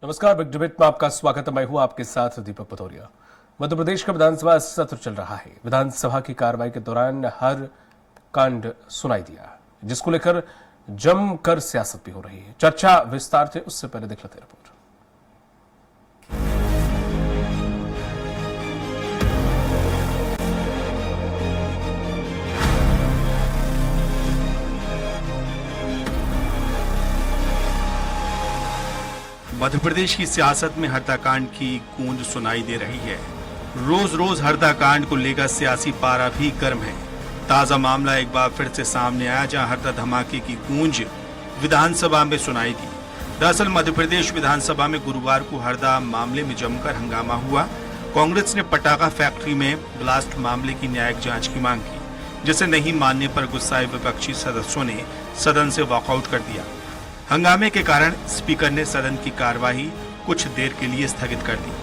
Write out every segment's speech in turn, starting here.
नमस्कार, big debate में आपका स्वागत है। मैं हूं आपके साथ दीपक पथौरिया। मध्य प्रदेश का विधानसभा सत्र चल रहा है। विधानसभा की कार्रवाई के दौरान हर कांड सुनाई दिया, जिसको लेकर जमकर सियासत भी हो रही है। चर्चा विस्तार से, उससे पहले देख लेते हैं रिपोर्ट। मध्य प्रदेश की सियासत में हत्याकांड की गूंज सुनाई दे रही है। रोज रोज हत्याकांड को लेकर सियासी पारा भी गर्म है। ताजा मामला एक बार फिर से सामने आया, जहां हत्या धमाके की गूंज विधानसभा में सुनाई दी। दरअसल मध्य प्रदेश विधानसभा में गुरुवार को हरदा मामले में जमकर हंगामा हुआ। कांग्रेस ने पटाखा फैक्ट्री में ब्लास्ट मामले की न्यायिक जांच की मांग की, जिसे नहीं मानने पर गुस्साए विपक्षी सदस्यों ने सदन से वॉकआउट कर दिया। हंगामे के कारण स्पीकर ने सदन की कार्यवाही कुछ देर के लिए स्थगित कर दी।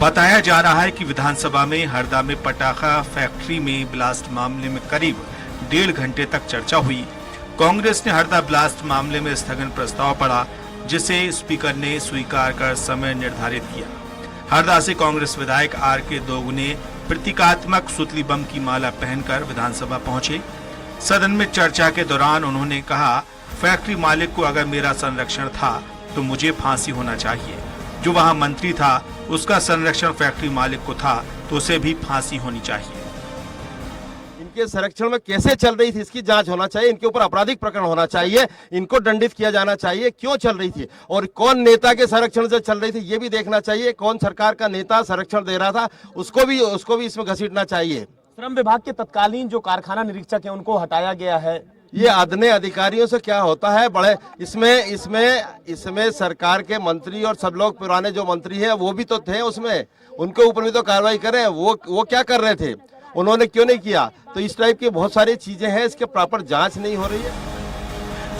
बताया जा रहा है कि विधानसभा में हरदा में पटाखा फैक्ट्री में ब्लास्ट मामले में करीब 1.5 घंटे तक चर्चा हुई। कांग्रेस ने हरदा ब्लास्ट मामले में स्थगन प्रस्ताव पड़ा, जिसे स्पीकर ने स्वीकार कर समय निर्धारित किया। हरदा से कांग्रेस विधायक आर.के. दोगुने प्रतीकात्मक सुतली बम की माला पहनकर विधानसभा पहुंचे। सदन में चर्चा के दौरान उन्होंने कहा, फैक्ट्री मालिक को अगर मेरा संरक्षण था तो मुझे फांसी होना चाहिए। जो वहां मंत्री था उसका संरक्षण फैक्ट्री मालिक को था तो उसे भी फांसी होनी चाहिए। इनके संरक्षण में कैसे चल रही थी इसकी जांच होना चाहिए। इनके ऊपर आपराधिक प्रकरण होना चाहिए। इनको दंडित किया जाना चाहिए। क्यों चल रही थी और कौन नेता के संरक्षण से चल रही थी ये भी देखना चाहिए। कौन सरकार का नेता संरक्षण दे रहा था उसको भी इसमें घसीटना चाहिए। श्रम विभाग के तत्कालीन जो कारखाना निरीक्षक है उनको हटाया गया है। ये अदने अधिकारियों से क्या होता है बड़े इसमें सरकार के मंत्री और सब लोग पुराने जो मंत्री हैं वो भी तो थे उसमें, उनके ऊपर भी तो कार्रवाई करें। वो क्या कर रहे थे, उन्होंने क्यों नहीं किया। तो इस टाइप की बहुत सारी चीजें हैं, इसके प्रॉपर जांच नहीं हो रही है।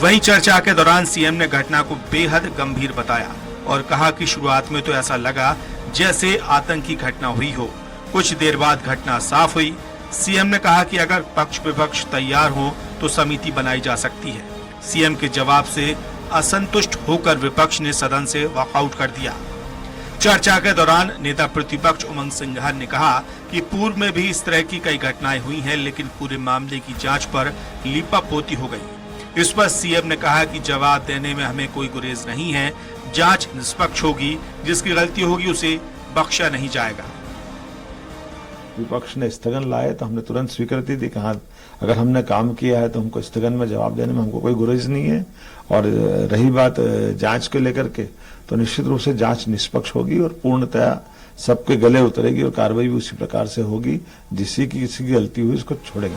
वहीं चर्चा के दौरान सीएम ने घटना को बेहद गंभीर बताया और कहा कि शुरुआत में तो ऐसा लगा जैसे आतंकी घटना हुई हो। कुछ देर बाद घटना साफ हुई। सीएम ने कहा कि अगर पक्ष विपक्ष तैयार हो तो समिति बनाई जा सकती है। सीएम के जवाब से असंतुष्ट होकर विपक्ष ने सदन से वॉकआउट कर दिया। चर्चा के दौरान नेता प्रतिपक्ष उमंग सिंघार ने कहा कि पूर्व में भी इस तरह की कई घटनाएं हुई हैं, लेकिन पूरे मामले की जांच पर लीपापोती हो गई। इस पर सीएम ने कहा कि जवाब देने में हमें कोई गुरेज नहीं है। जांच निष्पक्ष होगी, जिसकी गलती होगी उसे बख्शा नहीं जाएगा। विपक्ष ने स्थगन लाए तो हमने तुरंत स्वीकृति दी। कहा अगर हमने काम किया है तो हमको स्थगन में जवाब देने में हमको कोई गुरेज नहीं है। और रही बात जांच को लेकर के, तो निश्चित रूप से जांच निष्पक्ष होगी और पूर्णतया सबके गले उतरेगी और कार्रवाई भी उसी प्रकार से होगी। किसी की गलती हुई उसको छोड़ेंगे।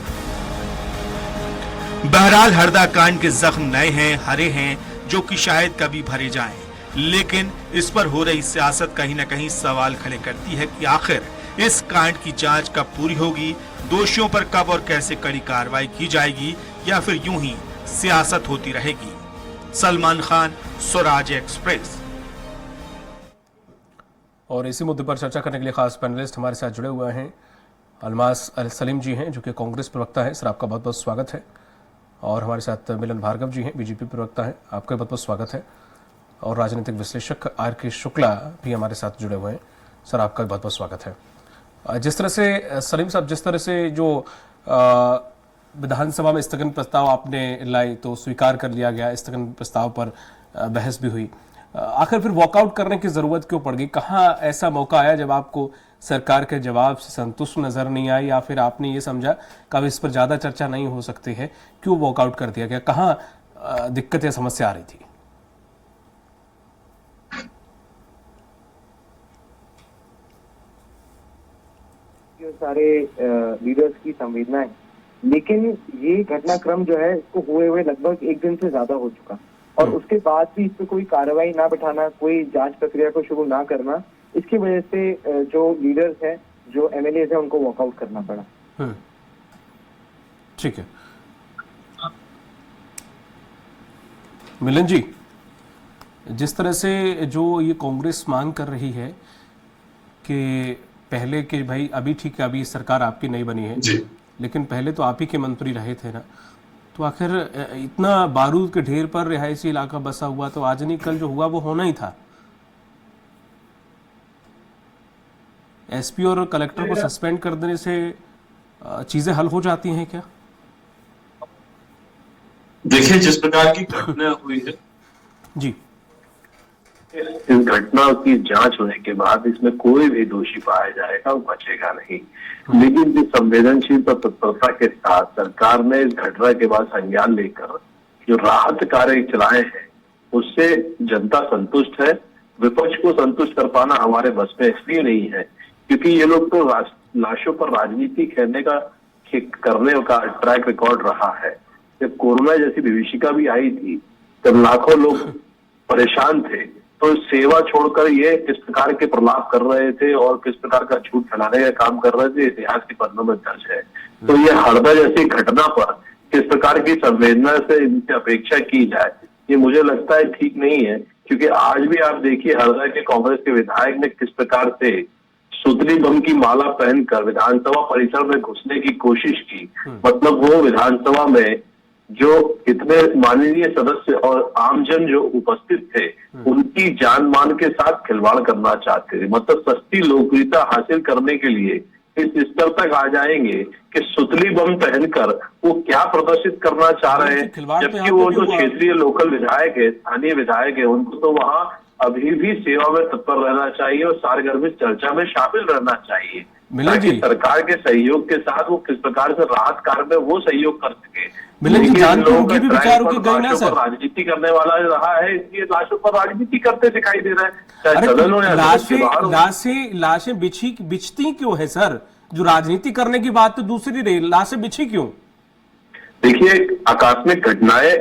बहरहाल हरदा कांड के जख्म नए हैं, हरे हैं, जो कि शायद कभी भरे जाएं। लेकिन इस पर हो रही सियासत कहीं न कहीं सवाल खड़े करती है कि आखिर इस कांड की जांच कब पूरी होगी, दोषियों पर कब और कैसे कड़ी कार्रवाई की जाएगी, या फिर यूं ही सियासत होती रहेगी। सलमान खान, स्वराज एक्सप्रेस। और इसी मुद्दे पर चर्चा करने के लिए खास पैनलिस्ट हमारे साथ जुड़े हुए हैं। अलमास अल सलीम जी हैं, जो कि कांग्रेस प्रवक्ता हैं। सर, आपका बहुत बहुत स्वागत है। और हमारे साथ मिलन भार्गव जी हैं, बीजेपी प्रवक्ता हैं। आपका बहुत बहुत स्वागत है। और राजनीतिक विश्लेषक आर.के. शुक्ला भी हमारे साथ जुड़े हुए हैं। सर, आपका बहुत बहुत स्वागत है। जिस तरह से सलीम साहब, जिस तरह से जो विधानसभा में स्थगन प्रस्ताव आपने लाई तो स्वीकार कर लिया गया, स्थगन प्रस्ताव पर बहस भी हुई, आखिर फिर वॉकआउट करने की जरूरत क्यों पड़ गई? कहाँ ऐसा मौका आया जब आपको सरकार के जवाब से संतुष्ट नजर नहीं आई, या फिर आपने ये समझा कि अब इस पर ज्यादा चर्चा नहीं हो सकती है, क्यों वॉकआउट कर दिया गया? कहाँ दिक्कत या समस्या आ रही थी? सारे लीडर्स की संवेदना है, लेकिन ये घटनाक्रम जो है इसको हुए लगभग 1 दिन से ज्यादा हो चुका, और उसके बाद भी इस पे कोई कार्रवाई ना बैठाना, कोई जांच प्रक्रिया को शुरू ना करना, इसकी वजह से जो लीडर्स हैं, जो एमएलएज हैं, उनको वॉकआउट करना पड़ा। ठीक है मिलन जी। जिस तरह से जो ये कांग्रेस मांग कर रही है कि पहले के भाई, अभी ठीक है, अभी सरकार आपकी नहीं बनी है जी। लेकिन पहले तो आप ही के मंत्री रहे थे ना, तो आखिर इतना बारूद के ढेर पर रिहायशी इलाका बसा हुआ, तो आज नहीं कल जो हुआ वो होना ही था। एसपी और कलेक्टर को सस्पेंड कर देने से चीजें हल हो जाती हैं क्या? देखिए, जिस प्रकार की घटना हुई है, जी, इस घटना की जांच होने के बाद इसमें कोई भी दोषी पाया जाएगा वो बचेगा नहीं। लेकिन जिस संवेदनशील और तत्परता के साथ सरकार ने इस घटना के बाद संज्ञान लेकर जो राहत कार्य चलाए हैं, उससे जनता संतुष्ट है। विपक्ष को संतुष्ट कर पाना हमारे बस में इसलिए नहीं है क्योंकि ये लोग तो लाशों पर राजनीति करने का ट्रैक रिकॉर्ड रहा है। जब कोरोना जैसी विभीषिका भी आई थी तब लाखों लोग परेशान थे, तो सेवा छोड़कर ये किस प्रकार के प्रलाप कर रहे थे और किस प्रकार का झूठ फैलाने का काम कर रहे थे, इतिहास के पन्नों में दर्ज है। तो ये हरदा जैसी घटना पर किस प्रकार की संवेदना से इनसे अपेक्षा की जाए, ये मुझे लगता है ठीक नहीं है। क्योंकि आज भी आप देखिए, हरदा के कांग्रेस के विधायक ने किस प्रकार से सुतली बम की माला पहनकर विधानसभा परिसर में घुसने की कोशिश की। मतलब वो विधानसभा में जो इतने माननीय सदस्य और आमजन जो उपस्थित थे, उनकी जान मान के साथ खिलवाड़ करना चाहते थे। मतलब सस्ती लोकप्रियता हासिल करने के लिए इस स्तर तक आ जाएंगे कि सुतली बम पहनकर वो क्या प्रदर्शित करना चाह रहे हैं। जबकि वो जो क्षेत्रीय लोकल विधायक है, स्थानीय विधायक है, उनको तो वहां अभी भी सेवा में तत्पर रहना चाहिए और सारगर्भित चर्चा में शामिल रहना चाहिए, ताकि सरकार के सहयोग के साथ वो किस प्रकार से राहत कार्य में वो सहयोग कर सके। राजनीति करने वाला रहा है, इसलिए लाशों पर राजनीति करते दिखाई दे रहा है। लाशें बिछती क्यों है सर? जो राजनीति करने की बात तो दूसरी रही, लाशें बिछी क्यों? देखिए, आकस्मिक घटनाएं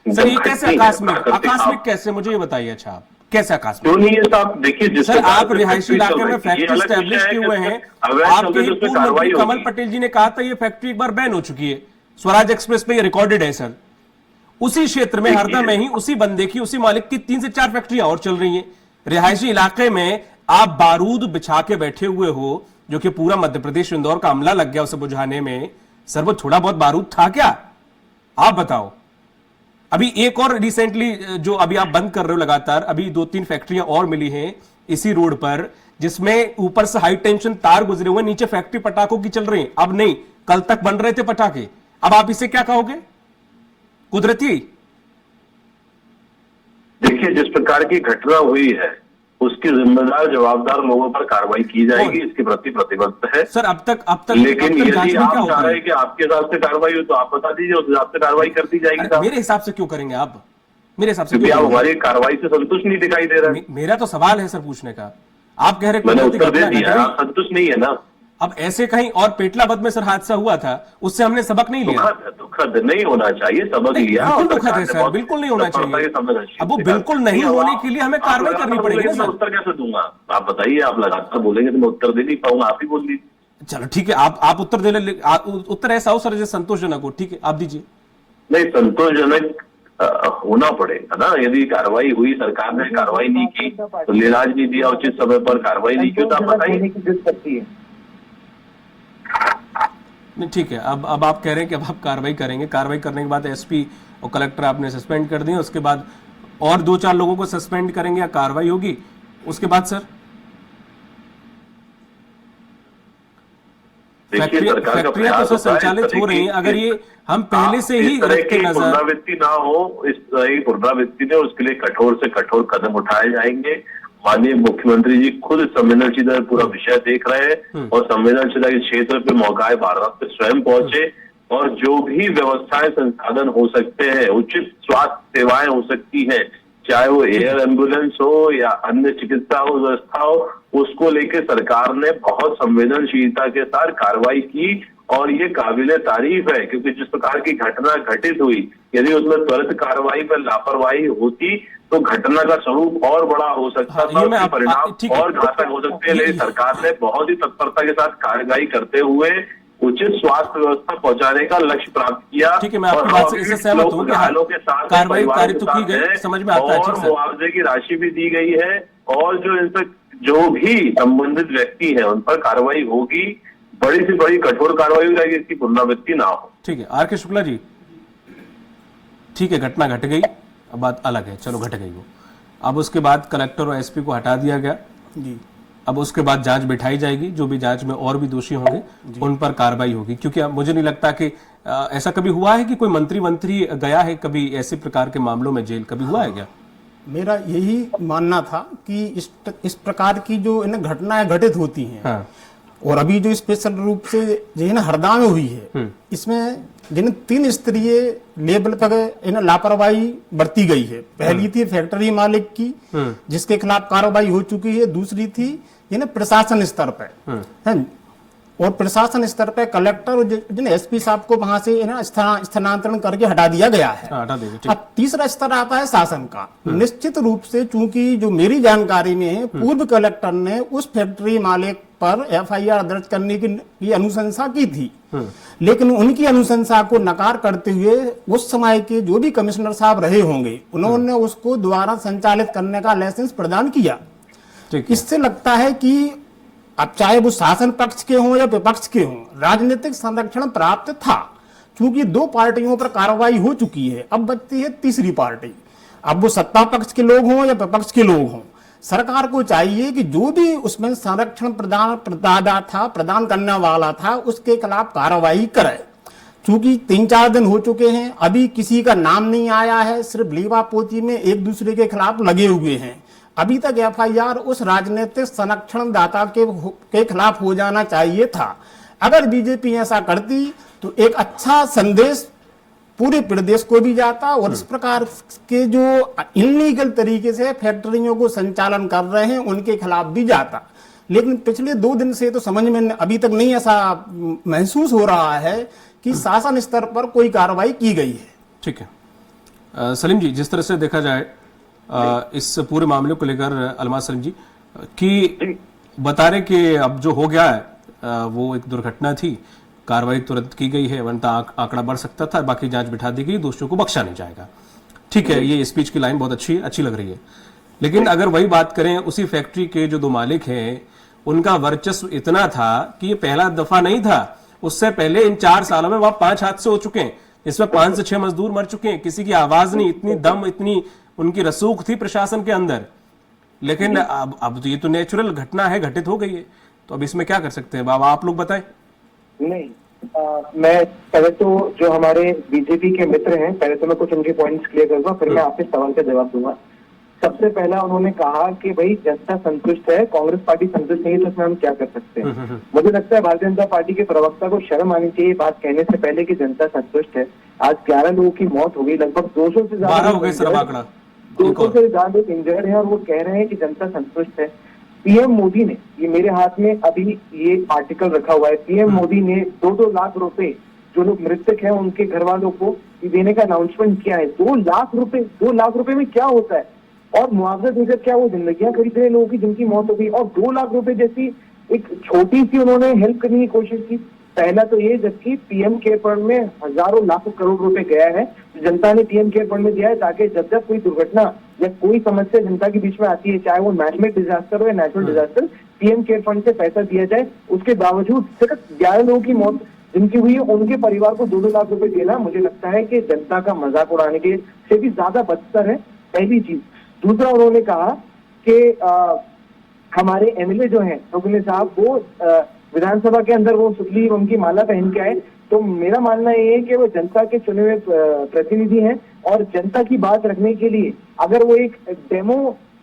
सर, ये कैसे आकस्मिक कैसे, मुझे ये बताइए। अच्छा, आप कैसे आकस्मिक? क्यों नहीं है साहब? देखिए, सर, आप रिहायशी इलाके में फैक्ट्री स्टैब्लिश किए हुए हैं। आपके ही पूर्व मंत्री कमल पटेल जी ने कहा था ये फैक्ट्री एक बार बैन हो चुकी है। स्वराज एक्सप्रेस पे ये रिकॉर्डेड है सर। उसी क्षेत्र में, हरदा में ही, उसी बंदे की, उसी मालिक की 3 से 4 फैक्ट्रियां और चल रही हैं। रिहायशी इलाके में आप बारूद बिछा के बैठे हुए हो, जो कि पूरा मध्य प्रदेश इंदौर का अमला लग गया उसे बुझाने में। सर, वो थोड़ा बहुत बारूद था क्या? आप बताओ। अभी एक और रिसेंटली जो अभी आप बंद कर रहे हो लगातार, अभी 2-3 फैक्ट्रियां और मिली हैं इसी रोड पर, जिसमें ऊपर से हाई टेंशन तार गुजरे हुए, नीचे फैक्ट्री पटाखों की चल रही है। अब नहीं, कल तक बन रहे थे पटाखे। अब आप इसे क्या कहोगे? कुदरती? देखिए, जिस प्रकार की घटना हुई है उसकी जिम्मेदार जवाबदार लोगों पर कार्रवाई की जाएगी, इसके प्रति प्रतिबद्ध है सर। अब तक लेकिन यदि आप चाह रहे हैं कि आपके हिसाब से कार्रवाई हो तो आप बता दीजिए, उस हिसाब से कार्रवाई कर दी जाएगी। मेरे हिसाब से क्यों करेंगे आप? मेरे हिसाब से आप हमारी कार्रवाई से संतुष्ट नहीं दिखाई दे रहा है। मेरा तो सवाल है सर पूछने का। आप कह रहे मैंने उत्तर दे दिया, आप संतुष्ट नहीं है ना। अब ऐसे कहीं और पेटलाबद में सर हादसा हुआ था, उससे हमने सबक नहीं लिया। दुखद नहीं होना चाहिए, सबक लिया। बिल्कुल दुखद है सर, बिल्कुल नहीं होना चाहिए। अब वो बिल्कुल नहीं होने के लिए हमें कार्रवाई करनी पड़ेगी ना सर। उत्तर कैसे दूंगा? आप बताइए, आप लगातार बोलेंगे तो मैं उत्तर दे नहीं पाऊंगा, आप ही बोल दीजिए। चलो ठीक है, आप उत्तर दे ले। उत्तर ऐसा हो सर जैसे संतोषजनक हो। ठीक है, आप दीजिए। नहीं, संतोषजनक होना पड़ेगा ना। यदि कार्रवाई हुई, सरकार ने कार्रवाई नहीं की, तो लिहाज नहीं दिया, उचित समय पर कार्रवाई नहीं की, तो आप बताइए। नहीं, ठीक है। अब आप कह रहे हैं कि अब आप कार्रवाई करेंगे। कार्रवाई करने के बाद एसपी और कलेक्टर आपने सस्पेंड कर दिए, उसके बाद और 2-4 लोगों को सस्पेंड करेंगे या कार्रवाई होगी उसके बाद सर? फैक्ट्रियां तो सर संचालित हो रही हैं। अगर ये हम पहले से ही रखते नजर, पुनरावृत्ति ना हो, इस तरह की पुनरावृत्ति ने, उसके लिए कठोर से कठोर कदम उठाए जाएंगे। माननीय मुख्यमंत्री जी खुद संवेदनशीलता पूरा विषय देख रहे हैं और संवेदनशीलता के क्षेत्र पे मौकाए वारदात पे स्वयं पहुंचे और जो भी व्यवस्थाएं, संसाधन हो सकते हैं, उचित स्वास्थ्य सेवाएं हो सकती हैं, चाहे वो एयर एम्बुलेंस हो या अन्य चिकित्सा हो व्यवस्था हो, उसको लेके सरकार ने बहुत संवेदनशीलता के साथ कार्रवाई की और ये काबिले तारीफ है। क्योंकि जिस प्रकार की घटना घटित हुई, यदि उसमें त्वरित कार्रवाई पर लापरवाही होती तो घटना का स्वरूप और बड़ा हो सकता था, उसके परिणाम और घातक हो सकते हैं। लेकिन सरकार ने बहुत ही तत्परता के साथ कार्रवाई करते हुए उचित स्वास्थ्य व्यवस्था पहुंचाने का लक्ष्य प्राप्त किया। ठीक है, मैं आपकी बात से इससे सहमत हूं कि घायलों के साथ कार्रवाई परिवार पारित के तो की साथ गई, है, समझ में आता है, और ठीक सर। मुआवजे की राशि भी दी गई है, और जो इन पर जो भी संबंधित व्यक्ति है उन पर कार्रवाई होगी, बड़ी से बड़ी कठोर कार्रवाई हो जाएगी, इसकी पुनरावृत्ति ना हो। ठीक है, आर के शुक्ला जी, ठीक है, घटना घट गई, अब बात अलग है, चलो घट गई वो। अब उसके बाद कलेक्टर और एसपी को हटा दिया गया जी। अब उसके बाद जांच बिठाई जाएगी, जो भी जांच में और भी दोषी होंगे उन पर कार्रवाई होगी, क्योंकि अब मुझे नहीं लगता कि ऐसा कभी हुआ है कि कोई मंत्री गया है कभी ऐसे प्रकार के मामलों में जेल, कभी हुआ है क्या? मेरा यही मानना था कि इस प्रकार की जो इन घटनाएं घटित होती हैं, हाँ। और अभी जो स्पेशल रूप से जो है ना हरदा में हुई है, इसमें जिन 3 स्तरीय लेवल पर इन लापरवाही बरती गई है। पहली थी फैक्ट्री मालिक की, जिसके खिलाफ कार्रवाई हो चुकी है। दूसरी थी जिन्हें प्रशासन स्तर पर है, और प्रशासन स्तर पर कलेक्टर और जिन एसपी साहब को वहां से स्थानांतरण करके हटा दिया गया है। अब तीसरा स्तर आता है शासन का। निश्चित रूप से, चूंकि जो मेरी जानकारी में है, पूर्व कलेक्टर ने उस फैक्ट्री मालिक पर एफआईआर दर्ज करने की अनुशंसा की थी, लेकिन उनकी अनुशंसा को नकार करते हुए उस समय के जो भी कमिश्नर साहब रहे होंगे, उन्होंने उसको दोबारा संचालित करने का लाइसेंस प्रदान किया। इससे लगता है कि अब चाहे वो शासन पक्ष के हों या विपक्ष के हों, राजनीतिक संरक्षण प्राप्त था। चूंकि 2 पार्टियों पर कार्रवाई हो चुकी है, अब बचती है तीसरी पार्टी। अब वो सत्ता पक्ष के लोग हों या विपक्ष के लोग हों, सरकार को चाहिए कि जो भी उसमें संरक्षण प्रदान करने वाला था, उसके खिलाफ कार्रवाई करे। चूंकि 3-4 दिन हो चुके हैं, अभी किसी का नाम नहीं आया है, सिर्फ लीवापोती में एक दूसरे के खिलाफ लगे हुए हैं। अभी तक एफआईआर उस राजनीतिक संरक्षण दाता के खिलाफ हो जाना चाहिए था। अगर बीजेपी ऐसा करती तो एक अच्छा संदेश पूरे प्रदेश को भी जाता, और इस प्रकार के जो इलीगल तरीके से फैक्ट्रियों को संचालन कर रहे हैं उनके खिलाफ भी जाता। लेकिन पिछले 2 दिन से तो समझ में अभी तक नहीं ऐसा महसूस हो रहा है कि शासन स्तर पर कोई कार्रवाई की गई है। ठीक है, सलीम जी, जिस तरह से देखा जाए इस पूरे मामले को लेकर अलमास सलीम जी कि बता रहे कि अब जो हो गया है वो एक दुर्घटना थी, कार्रवाई तुरंत की गई है, वरना आंकड़ा बढ़ सकता था, बाकी जांच बिठा दी गई, दोषियों को बख्शा नहीं जाएगा। ठीक है, ये स्पीच की लाइन बहुत अच्छी लग रही है। लेकिन अगर वही बात करें, उसी फैक्ट्री के जो 2 मालिक हैं, उनका वर्चस्व इतना था कि ये पहला दफा नहीं था। उससे पहले इन 4 सालों में वहां 5 हादसे हो चुके हैं, इसमें 5 से 6 मजदूर मर चुके हैं, किसी की आवाज नहीं, इतनी दम, इतनी उनकी रसूख थी प्रशासन के अंदर। लेकिन अब तो ये तो नेचुरल घटना है, घटित हो गई है, तो अब इसमें क्या कर सकते हैं बाबा, आप लोग बताएं। नहीं, मैं पहले तो जो हमारे बीजेपी के मित्र हैं, पहले तो मैं कुछ उनके पॉइंट्स क्लियर करूंगा, फिर मैं आपके सवाल का जवाब दूंगा। सबसे पहला उन्होंने कहा कि भाई जनता संतुष्ट है, कांग्रेस पार्टी संतुष्ट नहीं है, तो उसमें हम क्या कर सकते हैं। मुझे लगता है भारतीय जनता पार्टी के प्रवक्ता को शर्म आनी चाहिए बात कहने से पहले कि जनता संतुष्ट है। आज 11 लोगों की मौत हो गई, लगभग 200 से ज्यादा 200 से ज्यादा इंजर्ड है, और वो कह रहे हैं कि जनता संतुष्ट है। पीएम मोदी ने, ये मेरे हाथ में अभी ये आर्टिकल रखा हुआ है, पीएम मोदी ने 2-2 लाख रुपए जो लोग मृतक हैं उनके घर वालों को देने का अनाउंसमेंट किया है। 2 लाख रुपए में क्या होता है, और मुआवजा देकर क्या वो जिंदगियां खरीद रहे लोगों की जिनकी मौत हो गई, और 2 लाख रुपए जैसी एक छोटी सी उन्होंने हेल्प करने की कोशिश की। पहला तो ये, जबकि पीएम केयर फंड में हजारों लाखों करोड़ रुपए गया है, जनता ने पीएम केयर फंड में दिया है, ताकि जब जब कोई दुर्घटना या कोई समस्या जनता के बीच में आती है, चाहे वो मैनमेड डिजास्टर हो या natural disaster, PM care fund से पैसा दिया जाए। उसके बावजूद सिर्फ 11 लोगों की मौत जिनकी हुई है, उनके परिवार को 2-2 लाख रुपए देना, मुझे लगता है कि जनता का मजाक उड़ाने के से भी ज्यादा बदतर है, पहली चीज। दूसरा, उन्होंने कहा कि हमारे एमएलए जो हैं रोगिले साहब, वो विधानसभा के अंदर वो सुतली उनकी माला पहन के आए। तो मेरा मानना ये है कि वो जनता के चुने हुए प्रतिनिधि हैं, और जनता की बात रखने के लिए अगर वो एक डेमो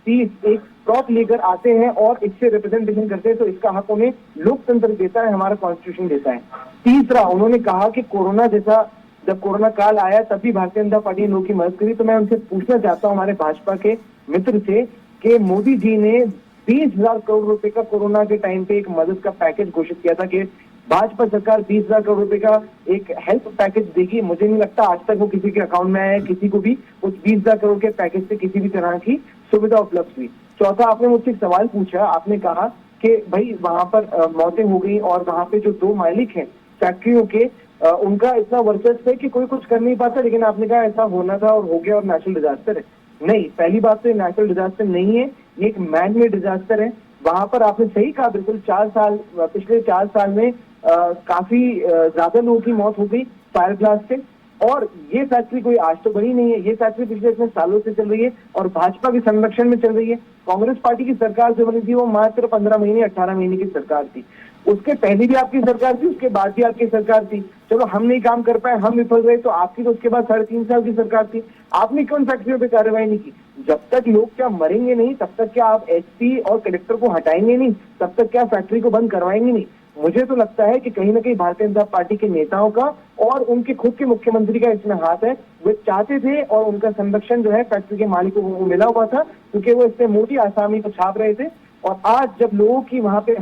पीस, एक प्रॉप लेकर आते हैं और इससे रिप्रेजेंटेशन करते हैं, तो इसका हक उन्हें लोकतंत्र देता है, हमारा कॉन्स्टिट्यूशन देता है। तीसरा, उन्होंने कहा कि कोरोना जैसा जब कोरोना काल आया तब भी भारतीय जनता पार्टी ने लोगों की मदद करी। तो मैं उनसे पूछना चाहता हूं, हमारे भाजपा के मित्र से, कि मोदी जी ने 20,000 करोड़ रुपए का कोरोना के टाइम पे एक मदद का पैकेज घोषित किया था कि भाजपा सरकार 20,000 करोड़ रुपए का एक हेल्प पैकेज देगी। मुझे नहीं लगता आज तक वो किसी के अकाउंट में आया है, किसी को भी उस 20,000 करोड़ के पैकेज से किसी भी तरह की सुविधा उपलब्ध हुई। चौथा, आपने मुझसे एक सवाल पूछा, आपने कहा कि भाई वहां पर मौतें हो गई और वहां पे जो 2 मालिक हैं फैक्ट्रियों के उनका इतना वर्चस्व है कि कोई कुछ कर नहीं पाता, लेकिन आपने कहा ऐसा होना था और हो गया और नेशनल डिजास्टर है। नहीं, पहली बात तो ये नेचुरल डिजास्टर नहीं है, ये एक मैन मेड डिजास्टर है। वहां पर आपने सही कहा, बिल्कुल पिछले 4 साल में काफी ज्यादा लोगों की मौत हो गई फायर ब्लास्ट से। और ये फैक्ट्री कोई आज तो बनी नहीं है, ये फैक्ट्री पिछले इतने सालों से चल रही है और भाजपा के संरक्षण में चल रही है। कांग्रेस पार्टी की सरकार जो बनी थी वो मात्र 15 महीने 18 महीने की सरकार थी। उसके पहले भी आपकी सरकार थी, उसके बाद भी आपकी सरकार थी। चलो हम नहीं काम कर पाए, हम विफल रहे, तो आपकी तो उसके बाद 3.5 साल की सरकार थी। आपने क्यों फैक्ट्रियों पे कार्रवाई नहीं की? जब तक लोग क्या मरेंगे नहीं, तब तक क्या आप एसपी और कलेक्टर को हटाएंगे नहीं, तब तक क्या फैक्ट्री को बंद करवाएंगे नहीं। मुझे तो लगता है कि कहीं ना कहीं भारतीय जनता पार्टी के नेताओं का और उनके खुद के मुख्यमंत्री का इसमें हाथ है। वे चाहते थे और उनका संरक्षण जो है फैक्ट्री के मालिकों को मिला हुआ था, क्योंकि वो इससे मोटी आसामी को छाप रहे थे। और आज जब लोगों की वहां पे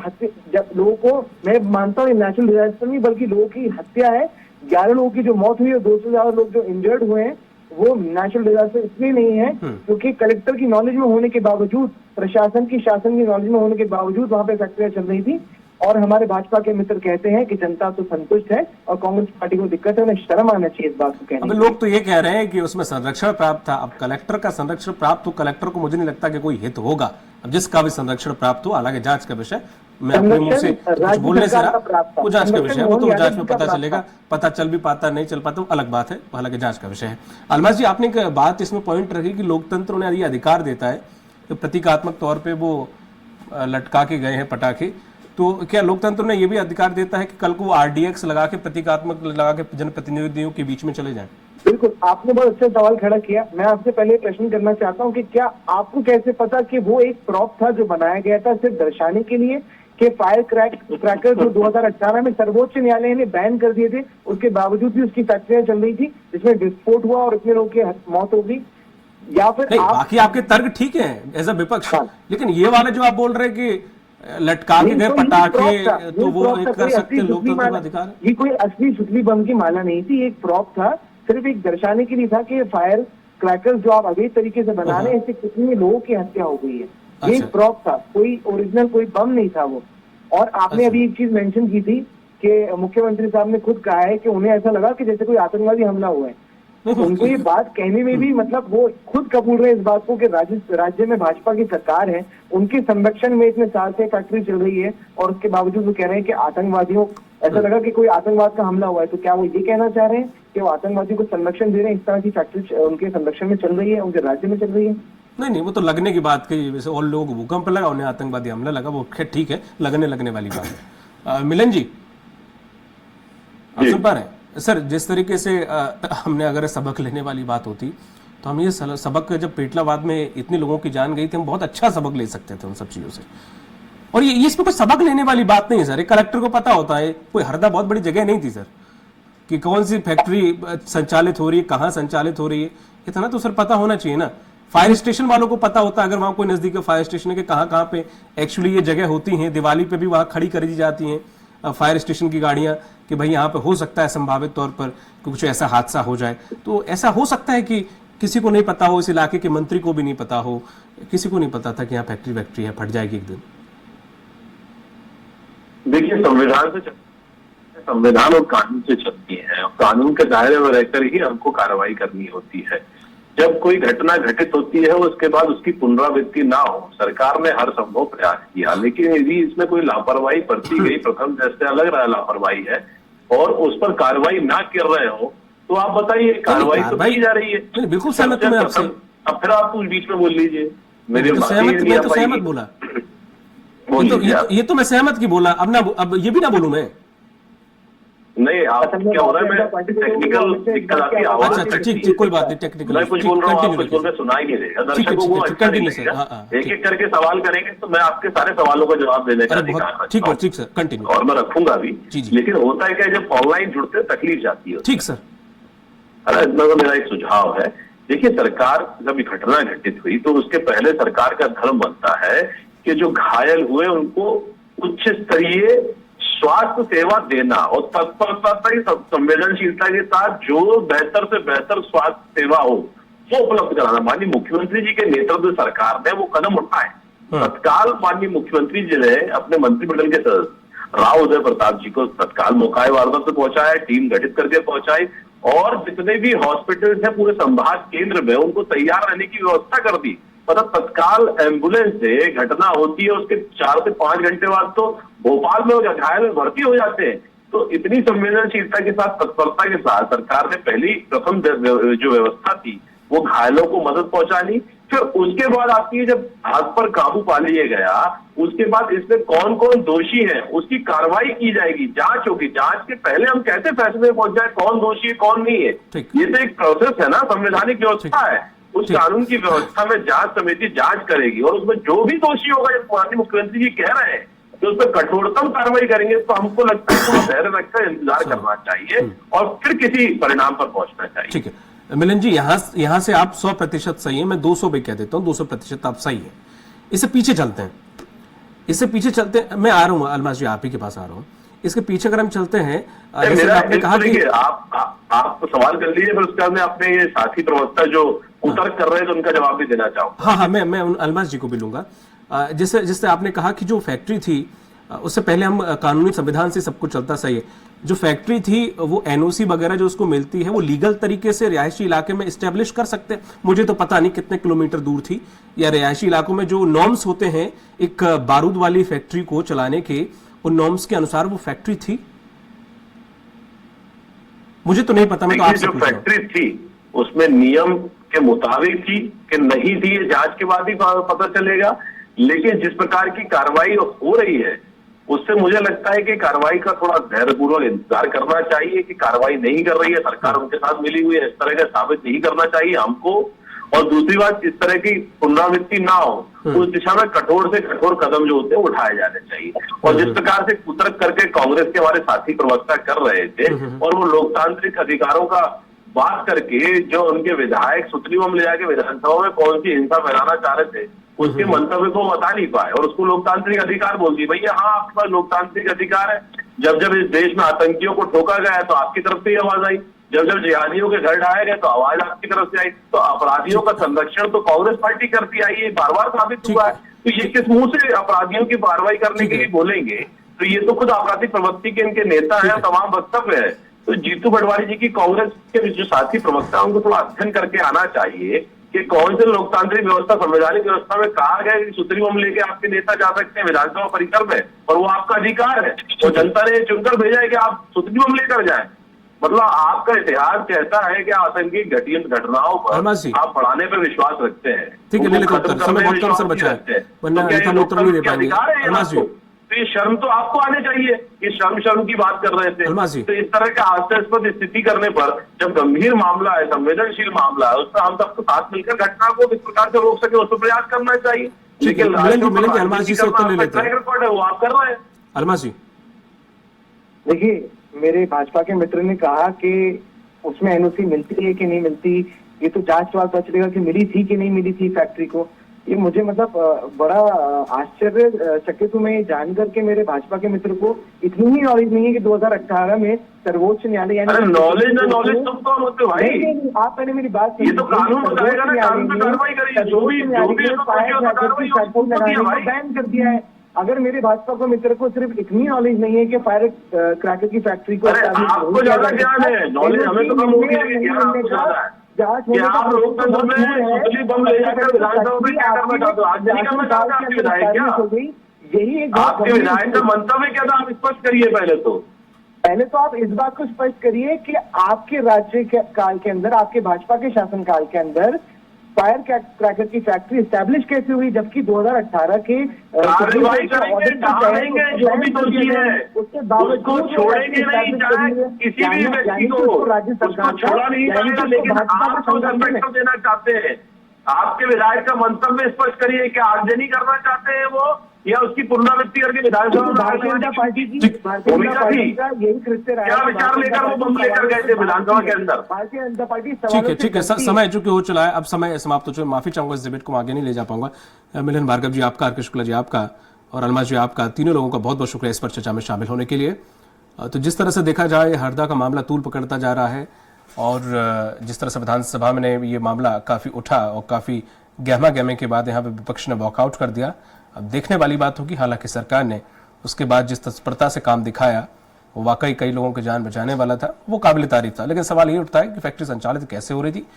जब लोगों को, मैं मानता हूँ नेचुरल डिजास्टर नहीं बल्कि लोगों की हत्या है, 11 लोगों की जो मौत हुई और 200 से ज्यादा लोग जो इंजर्ड हुए हैं, वो नेचुरल डिजास्टर इसलिए नहीं है क्योंकि कलेक्टर की नॉलेज में होने के बावजूद, प्रशासन की शासन की नॉलेज में होने के बावजूद वहां पे फैक्ट्रियां चल रही थी। और हमारे भाजपा के मित्र कहते हैं कि जनता तो संतुष्ट है और कांग्रेस पार्टी को दिक्कत है। उन्हें शर्म आना चाहिए इस बात को कहने। अब लोग तो ये कह रहे हैं कि उसमें संरक्षण प्राप्त था। अब कलेक्टर का संरक्षण प्राप्त हो, कलेक्टर को मुझे नहीं लगता कि कोई हित होगा। अब जिसका भी संरक्षण प्राप्त हो, हालांकि जांच का विषय, मैं अपने मुंह से कुछ बोलने से वो जांच का विषय है, वो तो जांच में पता चलेगा। पता चल भी पाता नहीं चल पाता वो अलग बात है, हालांकि जांच का विषय है। अलमास जी, आपने एक बात इसमें पॉइंट रखी कि लोकतंत्र उन्हें ये अधिकार देता है कि प्रतीकात्मक तौर पर वो लटका के गए हैं पटाखे, तो क्या लोकतंत्र ने ये भी अधिकार देता है कि कल को वो आरडीएक्स लगा के, प्रतीकात्मक लगा के जनप्रतिनिधियों के बीच में चले जाएं? बिल्कुल, आपने बहुत अच्छा सवाल खड़ा किया। मैं आपसे पहले प्रश्न करना चाहता हूं कि क्या आपको कैसे पता कि वो एक प्रॉप था जो बनाया गया था सिर्फ दर्शाने के लिए, कि फायर क्रैकर जो 2018 में सर्वोच्च न्यायालय ने बैन कर दिए थे, उसके बावजूद भी उसकी फैक्ट्रियां चल रही थी जिसमें विस्फोट हुआ और इतने लोगों की मौत हो गई? या फिर बाकी आपके तर्क ठीक है एज अ विपक्ष, लेकिन ये वाले जो आप बोल रहे हैं कि लटका के गए पटाखे, तो वो एक कर सकते लोकतंत्र का अधिकार है। ये कोई असली सुतली बम की माला नहीं थी, एक प्रॉप था, सिर्फ एक दर्शाने के लिए था कि फायर क्रैकर्स जो आप अवैध तरीके से बना रहे हैं, इससे कितने लोगों की हत्या हो गई है। ये एक प्रॉप था, कोई ओरिजिनल कोई बम नहीं था वो। और आपने अभी एक चीज मेंशन की थी कि मुख्यमंत्री साहब ने खुद कहा है कि उन्हें ऐसा लगा कि जैसे कोई आतंकवादी हमला हुआ है। उनको ये बात कहने में भी मतलब वो खुद कबूल रहे इस बात को कि राज्य में भाजपा की सरकार है, उनके संरक्षण में इतने साल से फैक्ट्री चल रही है और उसके बावजूद वो कह रहे हैं कि आतंकवादियों, ऐसा लगा कि कोई आतंकवाद का हमला हुआ है। तो क्या वो ये कहना चाह रहे हैं कि वो आतंकवादियों को संरक्षण दे रहे हैं? इस तरह की फैक्ट्री उनके संरक्षण में चल रही है, उनके राज्य में चल रही है? नहीं, वो तो लगने की बात कही। वैसे और लोगों को भूकंप लगा, उन्हें आतंकवादी हमला लगा, वो ठीक है, लगने वाली बात है। मिलन जी, आप सुन पा रहे हैं? सर, जिस तरीके से हमने अगर सबक लेने वाली बात होती तो हम ये सबक, जब पेटलाबाद में इतने लोगों की जान गई थी, हम बहुत अच्छा सबक ले सकते थे उन सब चीजों से। और ये इसमें कोई सबक लेने वाली बात नहीं है सर। एक कलेक्टर को पता होता है, कोई हरदा बहुत बड़ी जगह नहीं थी सर, कि कौन सी फैक्ट्री संचालित हो रही है, कहाँ संचालित हो रही है, इतना तो सर पता होना चाहिए ना। फायर स्टेशन वालों को पता होता है, अगर वहां कोई नजदीक फायर स्टेशन है, कि कहाँ पे एक्चुअली ये जगह होती हैं। दिवाली पे भी वहां खड़ी करी जाती हैं फायर स्टेशन की गाड़ियां, कि भाई यहाँ पे हो सकता है संभावित तौर पर कुछ ऐसा हादसा हो जाए। तो ऐसा हो सकता है कि किसी को नहीं पता हो, इस इलाके के मंत्री को भी नहीं पता हो, किसी को नहीं पता था कि यहाँ फैक्ट्री है, फट जाएगी एक दिन। देखिए, संविधान और कानून से चलती है, कानून के दायरे में रहकर ही हमको कार्रवाई करनी होती है। जब कोई घटना घटित होती है उसके बाद उसकी पुनरावृत्ति ना हो, सरकार ने हर संभव प्रयास किया, लेकिन यदि इसमें कोई लापरवाही बरती गई, प्रथम दृष्टया लग रहा है लापरवाही है, और उस पर कार्रवाई ना कर रहे हो, तो आप बताइए कार्रवाई तो की जा रही है। बिल्कुल सहमत हूं मैं आपसे। अब फिर आप उस बीच में बोल लीजिए। मैं तो सहमत बोला, ये तो मैं सहमत की बोला। अब ये भी ना बोलूं मैं? नहीं, आप क्या हो रहा है, मैं टेक्निकल दिक्कत आती है आवाज। अच्छा, ठीक, कोई बात नहीं, टेक्निकल मैं कुछ बोल रहा हूँ, आप कुछ बोल रहे सुनाई नहीं देगा, दर्शकों को अच्छा नहीं लगेगा। एक एक करके सवाल करेंगे तो मैं आपके सारे सवालों का जवाब देने का अधिकार, ठीक सर, कंटिन्यू। और मैं रखूंगा भी, लेकिन होता है क्या, जब ऑनलाइन जुड़ते तकलीफ जाती है। ठीक सर। अरे इतना तो मेरा एक सुझाव है। देखिए, सरकार जब घटना घटित हुई तो उसके पहले सरकार का धर्म बनता है कि जो घायल हुए उनको उच्च स्तरीय स्वास्थ्य सेवा देना और तत्परता से संवेदनशीलता के साथ जो बेहतर से बेहतर स्वास्थ्य सेवा हो वो उपलब्ध कराना। माननीय मुख्यमंत्री जी के नेतृत्व सरकार ने वो कदम उठाए। तत्काल माननीय मुख्यमंत्री जी ने अपने मंत्रिमंडल के सदस्य राव उदय प्रताप जी को तत्काल मौका वारदात पे पहुंचाया, टीम गठित करके पहुंचाई और जितने भी हॉस्पिटल है पूरे संभाग केंद्र में उनको तैयार रहने की व्यवस्था कर दी। मतलब तत्काल एम्बुलेंस से घटना होती है, उसके 4 से 5 घंटे बाद तो भोपाल में घायल में भर्ती हो जाते हैं। तो इतनी संवेदनशीलता के साथ, तत्परता के साथ सरकार ने प्रथम जो व्यवस्था थी वो घायलों को मदद पहुंचानी। फिर उसके बाद आपकी जब आग पर काबू पा लिया गया, उसके बाद इसमें कौन कौन दोषी है उसकी कार्रवाई की जाएगी, जांच होगी। जांच के पहले हम कैसे फैसले में पहुंच जाए कौन दोषी है कौन नहीं है, ये तो एक प्रोसेस है ना, संवैधानिक व्यवस्था है। उस कानून की व्यवस्था में जांच समिति जांच करेगी और उसमें जो भी दोषी होगा, जब माननीय मुख्यमंत्री जी कह रहे हैं तो उस पर कठोरतम कार्रवाई करेंगे। तो हमको लगता है कि धैर्य रखकर इंतजार करना चाहिए और फिर किसी परिणाम पर पहुंचना चाहिए। ठीक है मिलन जी, यहाँ से आप 100% सही है, मैं 200 भी कह देता हूँ, 200% आप सही है। इससे पीछे चलते हैं, मैं आ रहा हूँ अलमास जी, आप ही के पास आ रहा हूँ। इसके पीछे अगर हम चलते हैं, जैसे आपने कहा कि आप सवाल कर लीजिए, फिर उसके बाद मैं अपने ये साथी प्रवक्ता जो उतर कर रहे हैं तो उनका जवाब भी देना चाहूंगा। हाँ, मैं अलमास जी को भी लूंगा। जिससे आपने कहा कि जो फैक्ट्री थी, उससे पहले हम कानूनी संविधान से सब कुछ चलता सही है, जो फैक्ट्री थी वो एनओसी वगैरह जो उसको मिलती है वो लीगल तरीके से रिहायशी इलाके में इस्टेब्लिश कर सकते हैं। मुझे तो पता नहीं कितने किलोमीटर दूर थी, या रिहायशी इलाकों में जो नॉर्म्स होते हैं एक बारूद वाली फैक्ट्री को चलाने के, उन नॉर्म्स के अनुसार वो फैक्ट्री थी। मुझे तो नहीं पता, मैं तो आपसे पूछ रहा हूं। फैक्ट्री थी उसमें नियम के मुताबिक थी कि नहीं थी, ये जांच के बाद ही पता चलेगा। लेकिन जिस प्रकार की कार्रवाई हो रही है उससे मुझे लगता है कि कार्रवाई का थोड़ा धैर्यपूर्वक इंतजार करना चाहिए कि कार्रवाई नहीं कर रही है, सरकार उनके साथ मिली हुई है, इस तरह का साबित नहीं करना चाहिए हमको। और दूसरी बात, इस तरह की पुनरावृत्ति ना हो, उस दिशा में कठोर से कठोर कदम जो होते हैं उठाए जाने चाहिए। और जिस प्रकार से कुतर्क करके कांग्रेस के हमारे साथी प्रवक्ता कर रहे थे और वो लोकतांत्रिक अधिकारों का बात करके जो उनके विधायक सुतली बम ले जाके विधानसभा में कौन सी हिंसा फैलाना चाह रहे थे, उसके मंतव्य को बता नहीं पाए और उसको लोकतांत्रिक अधिकार बोल दिए। भैया हाँ, आपके पास लोकतांत्रिक अधिकार है। जब जब इस देश में आतंकियों को ठोका गया तो आपकी तरफ से ही आवाज आई, जब जब जिहादियों के घर ढाए गए तो आवाज आपकी तरफ से आई। तो अपराधियों का संरक्षण तो कांग्रेस पार्टी करती आई है, बार बार साबित हुआ है। तो ये किस मुंह से अपराधियों की कार्रवाई करने के लिए बोलेंगे? तो ये तो खुद आपराधिक प्रवृत्ति के इनके नेता है, तमाम वक्तव्य है। तो जीतू पटवारी जी की कांग्रेस के जो साथी प्रवक्ता उनको थोड़ा अध्ययन करके आना चाहिए कि कौन से लोकतांत्रिक व्यवस्था, संवैधानिक व्यवस्था में कहा गया कि सुतली बम लेके आपके नेता जा सकते हैं विधानसभा परिसर में, और वो आपका अधिकार है। तो जनता ने चुनकर भेजा है कि आप सुतली बम लेकर जाएं। मतलब आपका इतिहास कहता है कि आतंकी घटनाओं पर आप बढ़ाने पर विश्वास रखते हैं। ठीक है, समय बहुत कम सर बचा है, वरना उत्तर नहीं दे पाएंगे। तो ये शर्म तो आपको आने चाहिए। ये शर्म की बात कर रहे थे। तो इस तरह के हास्यास्पद स्थिति करने पर, जब गंभीर मामला है, संवेदनशील मामला है, उसमें हम सबको साथ मिलकर घटना को किस प्रकार से रोक सके उस पर प्रयास करना चाहिए। लेकिन अलमास जी से उत्तर ले लेते हैं। रिकॉर्ड है वो आप कर रहे हैं। अलमास जी देखिए, मेरे भाजपा के मित्र ने कहा कि उसमें एनओसी मिलती है कि नहीं मिलती, ये तो जांच के बाद पता चलेगा कि मिली थी कि नहीं मिली थी फैक्ट्री को। ये मुझे मतलब बड़ा आश्चर्यचकित हूं मैं जानकर के मेरे भाजपा के मित्र को इतनी ही नॉलेज नहीं है कि 2018 में सर्वोच्च न्यायालय यानी नॉलेज तुम कौन होते हो भाई? आप पहले मेरी बात ये तो कानून बताएगा ना, कानून पे कार्रवाई करिए। जो भी बैन कर दिया है। अगर मेरे भाजपा को मित्र को सिर्फ इतनी नॉलेज नहीं है कि फायर क्रैकर की फैक्ट्री को आपको ज्यादा ज्ञान है, नॉलेज हमें तो कम होगी, आप लोकतंत्र में सुतली बम ले जाकर विधानसभा में क्या करना चाहते हो? आज नहीं करना चाहते आपके विधायक? क्या यही आपके विधायक का मंतव्य क्या था? आप स्पष्ट करिए पहले तो आप इस बात को स्पष्ट करिए कि आपके राज्य काल के अंदर, आपके भाजपा के शासनकाल के अंदर फायर क्रैकर की फैक्ट्री एस्टैब्लिश कैसे हुई, जबकि 2018 के कार्रवाई करेंगे, जो भी दोषी है उसके बावजूद छोड़ेंगे नहीं, चाहे किसी भी व्यक्ति को राज्य सरकार छोड़ा नहीं जाएगा। लेकिन आप तो संरक्षण देना चाहते हैं। आपके विधायक का मंतव्य स्पष्ट करिए कि आगजनी करना चाहते हैं वो, या उसकी पुनरावृत्ति करके विधानसभा में भारतीय जनता पार्टी का यही कृत्य रहा। क्या विचार लेकर वो बम लेकर गए थे विधानसभा के अंदर? भारतीय जनता पार्टी ठीक है, समय चूंकि हो चला है, अब समय समाप्त हो चुका है। माफी चाहूंगा, इस डिबेट को आगे नहीं ले जा पाऊंगा। मिलन भार्गव जी आपका, आर.के. शुक्ला जी आपका, और अलमास जी आपका, तीनों लोगों का बहुत बहुत शुक्रिया इस पर चर्चा में शामिल होने के लिए। तो जिस तरह से देखा जाए, हरदा का मामला तूल पकड़ता जा रहा है, और जिस तरह से विधानसभा में ये मामला काफी उठा और काफी गहमा गहमे के बाद यहाँ पे विपक्ष ने वॉकआउट कर दिया। अब देखने वाली बात होगी। हालांकि सरकार ने उसके बाद जिस तत्परता से काम दिखाया वो वाकई कई लोगों की जान बचाने वाला था, वो काबिल तारीफ था। लेकिन सवाल ये उठता है कि फैक्ट्री संचालित कैसे हो रही थी,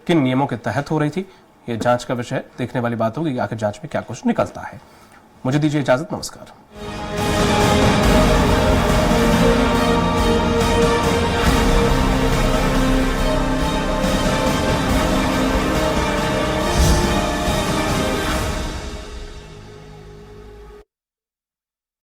किन नियमों के तहत हो रही थी। ये जांच का विषय है, देखने वाली बात होगी कि आखिर जांच में क्या कुछ निकलता है। मुझे दीजिए इजाजत, नमस्कार।